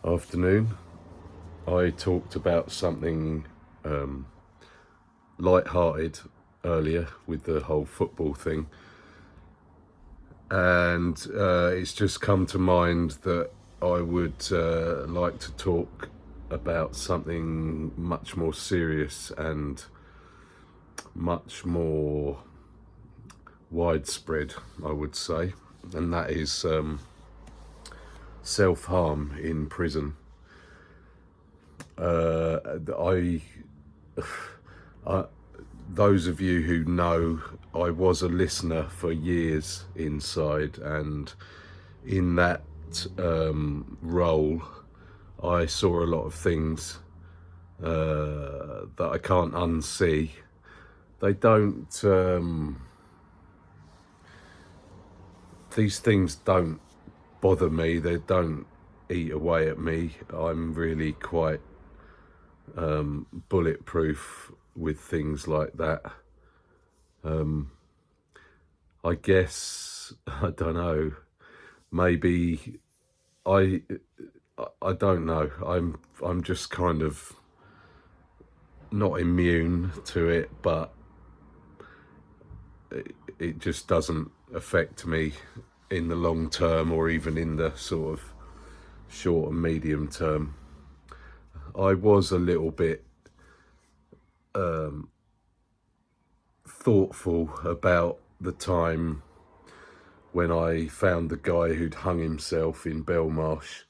afternoon. I talked about something light-hearted earlier with the whole football thing, and it's just come to mind that I would like to talk about something much more serious and much more widespread, I would say, and that is self-harm in prison. I those of you who know, I was a listener for years inside, and in that role, I saw a lot of things that I can't unsee. They don't. These things don't bother me. They don't eat away at me. I'm really quite bulletproof with things like that. I guess I don't know. Maybe I I don't know. I'm just kind of not immune to it, but it just doesn't affect me in the long term or even in the sort of short and medium term. I was a little bit thoughtful about the time when I found the guy who'd hung himself in Belmarsh.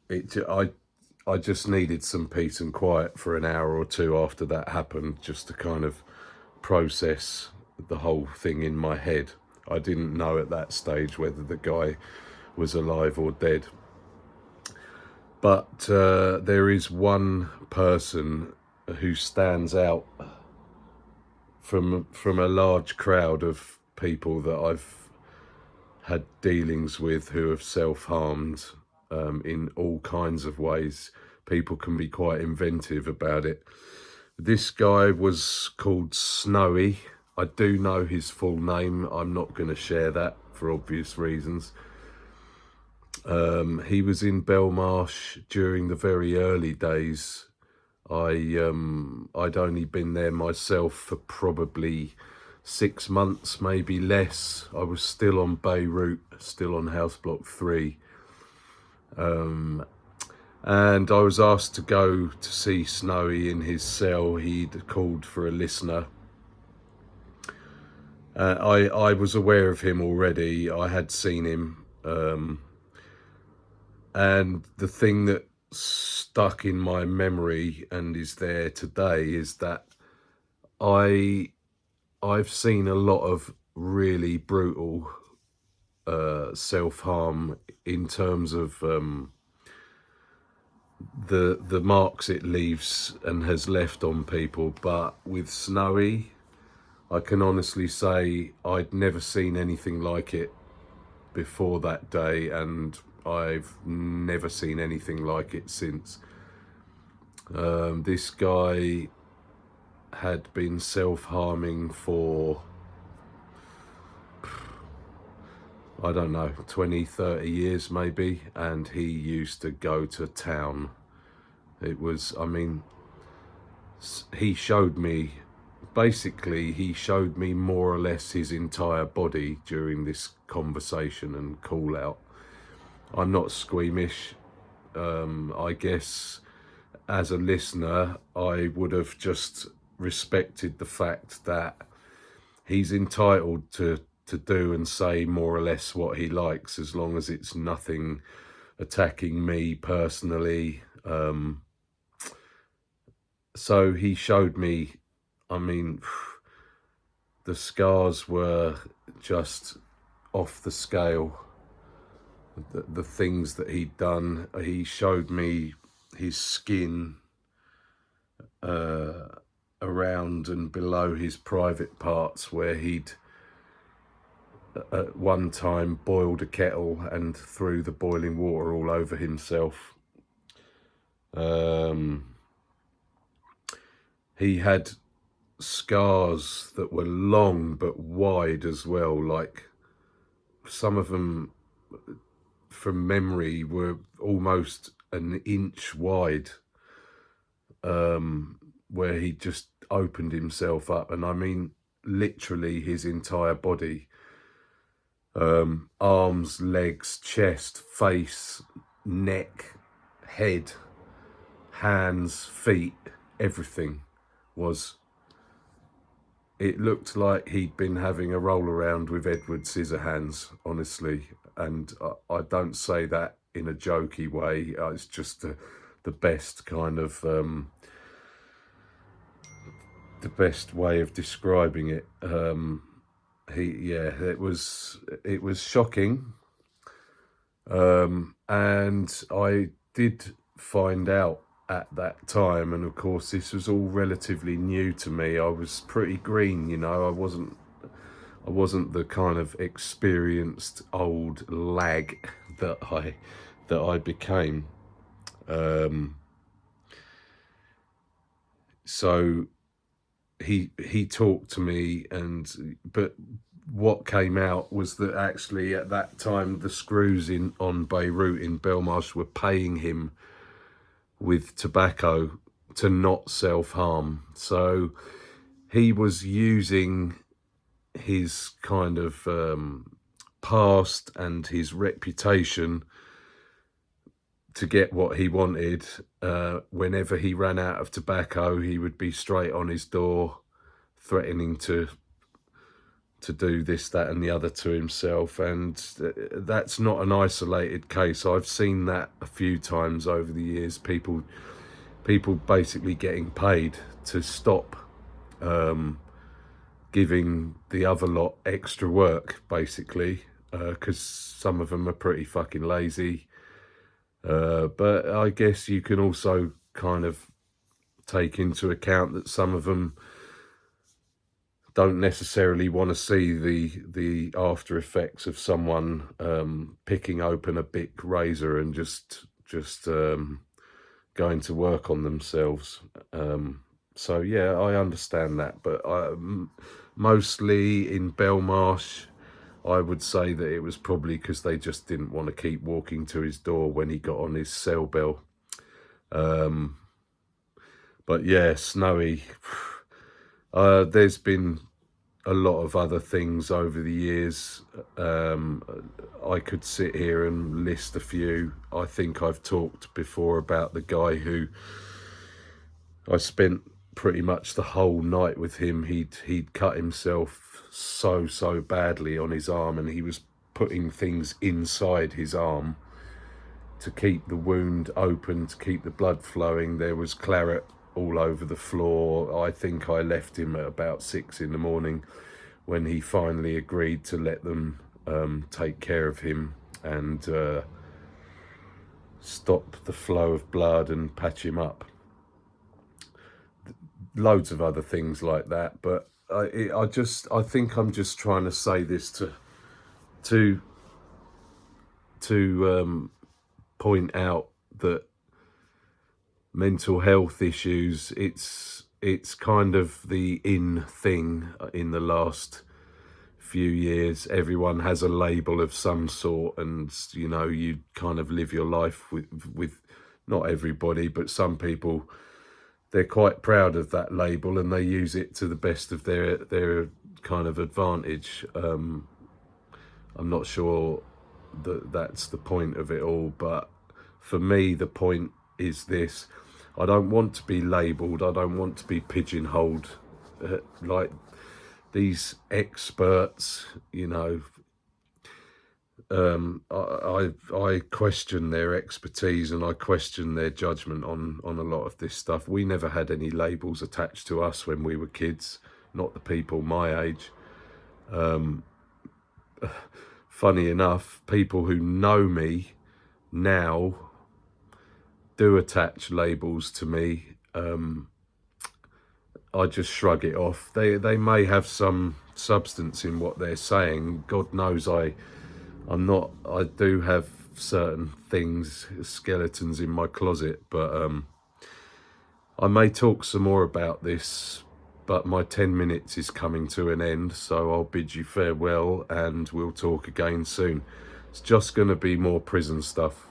I just needed some peace and quiet for an hour or two after that happened, just to kind of process the whole thing in my head. I didn't know at that stage whether the guy was alive or dead. But there is one person who stands out from a large crowd of people that I've had dealings with who have self-harmed in all kinds of ways. People can be quite inventive about it. This guy was called Snowy. I do know his full name. I'm not going to share that for obvious reasons. He was in Belmarsh during the very early days. I'd only been there myself for probably 6 months, maybe less. I was still on Beirut, still on House Block 3. And I was asked to go to see Snowy in his cell. He'd called for a listener. I was aware of him already. I had seen him. And the thing that stuck in my memory and is there today is that I've seen a lot of really brutal self-harm in terms of the marks it leaves and has left on people. But with Snowy, I can honestly say I'd never seen anything like it before that day, and I've never seen anything like it since. This guy had been self-harming for, I don't know, 20, 30 years maybe, and he used to go to town. It was, I mean, he showed me, basically he showed me more or less his entire body during this conversation and call out. I'm not squeamish. I guess as a listener, I would have just respected the fact that he's entitled to do and say more or less what he likes, as long as it's nothing attacking me personally. So he showed me, I mean, the scars were just off the scale. The things that he'd done, he showed me his skin around and below his private parts, where he'd at one time boiled a kettle and threw the boiling water all over himself. He had scars that were long but wide as well, like some of them from memory, were almost an inch wide, where he just opened himself up, and I mean literally his entire body, arms, legs, chest, face, neck, head, hands, feet, everything was. It looked like he'd been having a roll around with Edward Scissorhands, honestly. And I don't say that in a jokey way. It's just the best kind of, the best way of describing it. It was shocking. And I did find out at that time, and of course this was all relatively new to me. I was pretty green, you know. I wasn't the kind of experienced old lag that I became. So he talked to me, but what came out was that actually at that time the screws on Beirut in Belmarsh were paying him with tobacco to not self-harm. So he was using his kind of past and his reputation to get what he wanted. Whenever he ran out of tobacco, he would be straight on his door threatening to do this, that and the other to himself. And that's not an isolated case. I've seen that a few times over the years. People basically getting paid to stop giving the other lot extra work, basically, because some of them are pretty fucking lazy. But I guess you can also kind of take into account that some of them don't necessarily want to see the after effects of someone picking open a Bic razor and just going to work on themselves. So yeah, I understand that, but mostly in Belmarsh, I would say that it was probably because they just didn't want to keep walking to his door when he got on his cell bell. But yeah, Snowy. There's been a lot of other things over the years. I could sit here and list a few. I think I've talked before about the guy who I spent pretty much the whole night with him. He'd cut himself so badly on his arm, and he was putting things inside his arm to keep the wound open, to keep the blood flowing. There was claret all over the floor. I think I left him at about 6 in the morning when he finally agreed to let them take care of him and stop the flow of blood and patch him up. Loads of other things like that, but I think I'm just trying to say this to point out that mental health issues, it's kind of the in thing in the last few years. Everyone has a label of some sort, and you know, you kind of live your life with not everybody, but some people, they're quite proud of that label and they use it to the best of their kind of advantage. I'm not sure that that's the point of it all, but for me the point is this: I don't want to be labelled, I don't want to be pigeonholed like these experts, you know. I question their expertise and I question their judgment on a lot of this stuff. We never had any labels attached to us when we were kids, not the people my age. Funny enough, people who know me now do attach labels to me. I just shrug it off. They may have some substance in what they're saying. God knows I do have certain things, skeletons in my closet, but I may talk some more about this, but my 10 minutes is coming to an end, so I'll bid you farewell and we'll talk again soon. It's just going to be more prison stuff.